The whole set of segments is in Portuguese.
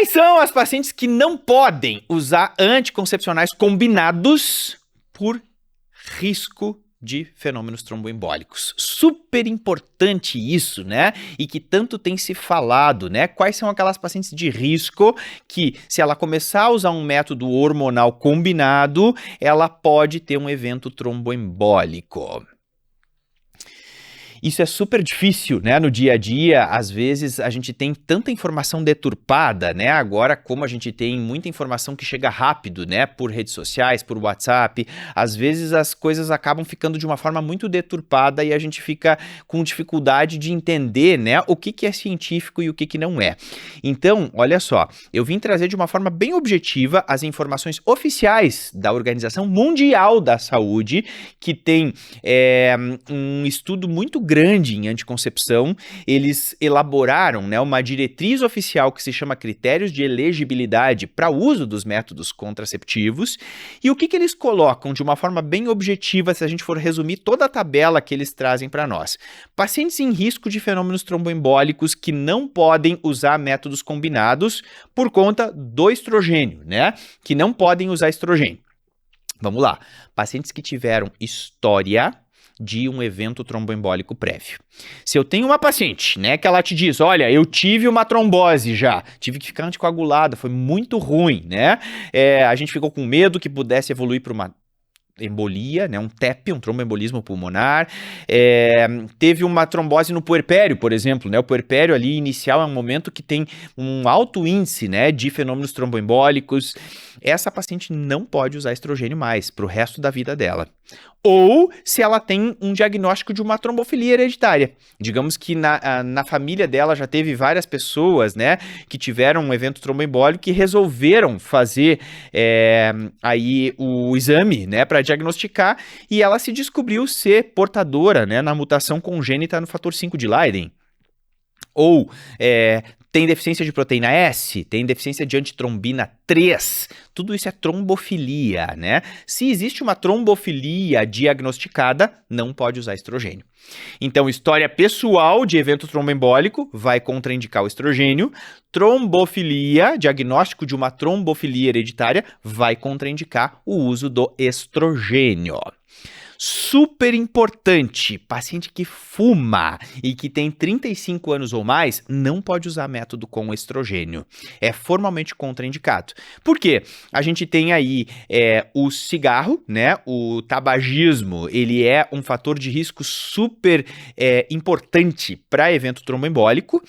Quais são as pacientes que não podem usar anticoncepcionais combinados por risco de fenômenos tromboembólicos? Super importante isso, né? E que tanto tem se falado, né? Quais são aquelas pacientes de risco que, se ela começar a usar um método hormonal combinado, ela pode ter um evento tromboembólico? Isso é super difícil, né, no dia a dia. Às vezes a gente tem tanta informação deturpada, né, agora como a gente tem muita informação que chega rápido, né, por redes sociais, por WhatsApp, às vezes as coisas acabam ficando de uma forma muito deturpada e a gente fica com dificuldade de entender, né, o que é científico e o que não é. Então, olha só, eu vim trazer de uma forma bem objetiva as informações oficiais da Organização Mundial da Saúde, que tem um estudo muito grande em anticoncepção. Eles elaboraram, né, uma diretriz oficial que se chama Critérios de Elegibilidade para o uso dos métodos contraceptivos. E o que eles colocam de uma forma bem objetiva, se a gente for resumir toda a tabela que eles trazem para nós? Pacientes em risco de fenômenos tromboembólicos que não podem usar métodos combinados por conta do estrogênio, né? Que não podem usar estrogênio. Vamos lá. Pacientes que tiveram história de um evento tromboembólico prévio. Se eu tenho uma paciente, né, que ela te diz, olha, eu tive uma trombose já, tive que ficar anticoagulada, foi muito ruim, né? A gente ficou com medo que pudesse evoluir para uma embolia, né, um TEP, um tromboembolismo pulmonar, teve uma trombose no puerpério, por exemplo, né, o puerpério ali inicial é um momento que tem um alto índice, né, de fenômenos tromboembólicos. Essa paciente não pode usar estrogênio mais para o resto da vida dela. Ou se ela tem um diagnóstico de uma trombofilia hereditária. Digamos que na família dela já teve várias pessoas, né, que tiveram um evento tromboembólico e resolveram fazer aí o exame, né, para diagnosticar, e ela se descobriu ser portadora, né, na mutação congênita no fator 5 de Leiden. Ou tem deficiência de proteína S, tem deficiência de antitrombina 3, tudo isso é trombofilia, né? Se existe uma trombofilia diagnosticada, não pode usar estrogênio. Então, história pessoal de evento tromboembólico vai contraindicar o estrogênio. Trombofilia, diagnóstico de uma trombofilia hereditária, vai contraindicar o uso do estrogênio. Super importante, paciente que fuma e que tem 35 anos ou mais não pode usar método com estrogênio. É formalmente contraindicado. Por quê? A gente tem aí o cigarro, né? O tabagismo, ele é um fator de risco super importante para evento tromboembólico.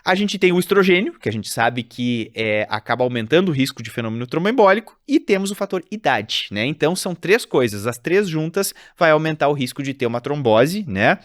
A gente tem o estrogênio, que a gente sabe que acaba aumentando o risco de fenômeno tromboembólico, e temos o fator idade, né? Então, são três coisas, as três juntas vai aumentar o risco de ter uma trombose, né?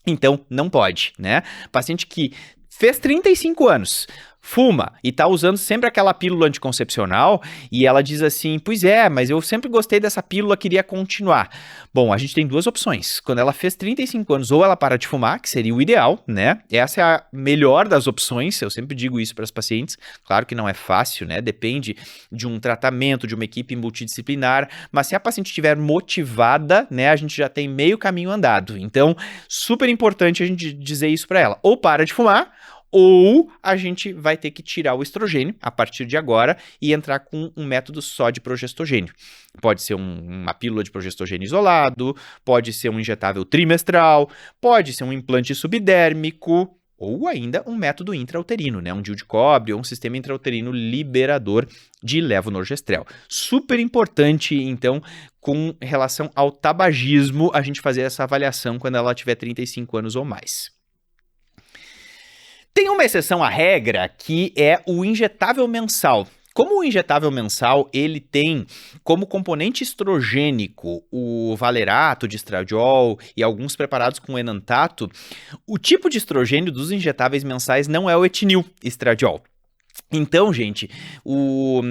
Então, não pode, né? Paciente que fez 35 anos, fuma e tá usando sempre aquela pílula anticoncepcional e ela diz assim, pois mas eu sempre gostei dessa pílula, queria continuar. Bom, a gente tem duas opções. Quando ela fez 35 anos, ou ela para de fumar, que seria o ideal, né? Essa é a melhor das opções, eu sempre digo isso para as pacientes. Claro que não é fácil, né? Depende de um tratamento, de uma equipe multidisciplinar, mas se a paciente estiver motivada, né, a gente já tem meio caminho andado. Então, super importante a gente dizer isso para ela. Ou para de fumar, ou a gente vai ter que tirar o estrogênio a partir de agora e entrar com um método só de progestogênio. Pode ser uma pílula de progestogênio isolado, pode ser um injetável trimestral, pode ser um implante subdérmico, ou ainda um método intrauterino, né? Um DIU de cobre ou um sistema intrauterino liberador de levonorgestrel. Super importante, então, com relação ao tabagismo, a gente fazer essa avaliação quando ela tiver 35 anos ou mais. Tem uma exceção à regra que é o injetável mensal. Como o injetável mensal, ele tem como componente estrogênico o valerato de estradiol e alguns preparados com enantato, o tipo de estrogênio dos injetáveis mensais não é o etinil estradiol. Então, gente, o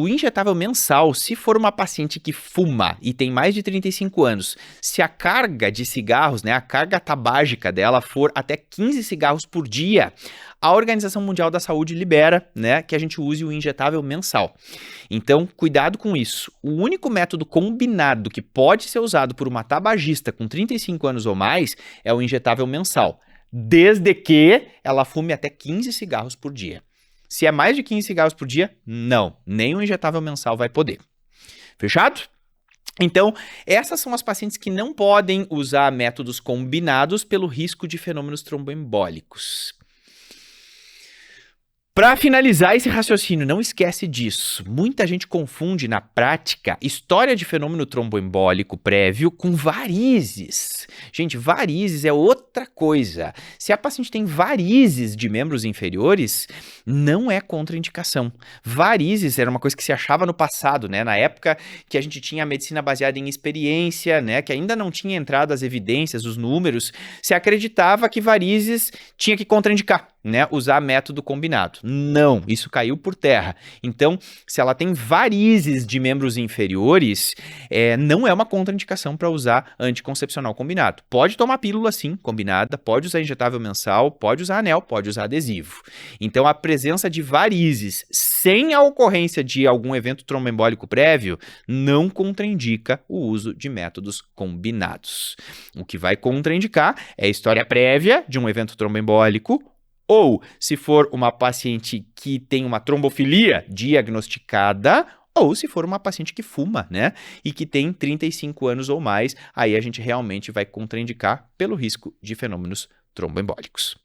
injetável mensal, se for uma paciente que fuma e tem mais de 35 anos, se a carga de cigarros, né, a carga tabágica dela for até 15 cigarros por dia, a Organização Mundial da Saúde libera, né, que a gente use o injetável mensal. Então, cuidado com isso. O único método combinado que pode ser usado por uma tabagista com 35 anos ou mais é o injetável mensal, desde que ela fume até 15 cigarros por dia. Se é mais de 15 cigarros por dia, não, nem o injetável mensal vai poder. Fechado? Então, essas são as pacientes que não podem usar métodos combinados pelo risco de fenômenos tromboembólicos. Para finalizar esse raciocínio, não esquece disso. Muita gente confunde na prática história de fenômeno tromboembólico prévio com varizes. Gente, varizes é outra coisa. Se a paciente tem varizes de membros inferiores, não é contraindicação. Varizes era uma coisa que se achava no passado, né? Na época que a gente tinha a medicina baseada em experiência, né? Que ainda não tinha entrado as evidências, os números, se acreditava que varizes tinha que contraindicar, né? Usar método combinado. Não, isso caiu por terra. Então, se ela tem varizes de membros inferiores, não é uma contraindicação para usar anticoncepcional combinado. Pode tomar pílula, sim, combinada, pode usar injetável mensal, pode usar anel, pode usar adesivo. Então, a presença de varizes sem a ocorrência de algum evento tromboembólico prévio não contraindica o uso de métodos combinados. O que vai contraindicar é a história prévia de um evento tromboembólico, ou se for uma paciente que tem uma trombofilia diagnosticada, ou se for uma paciente que fuma, né, e que tem 35 anos ou mais, aí a gente realmente vai contraindicar pelo risco de fenômenos tromboembólicos.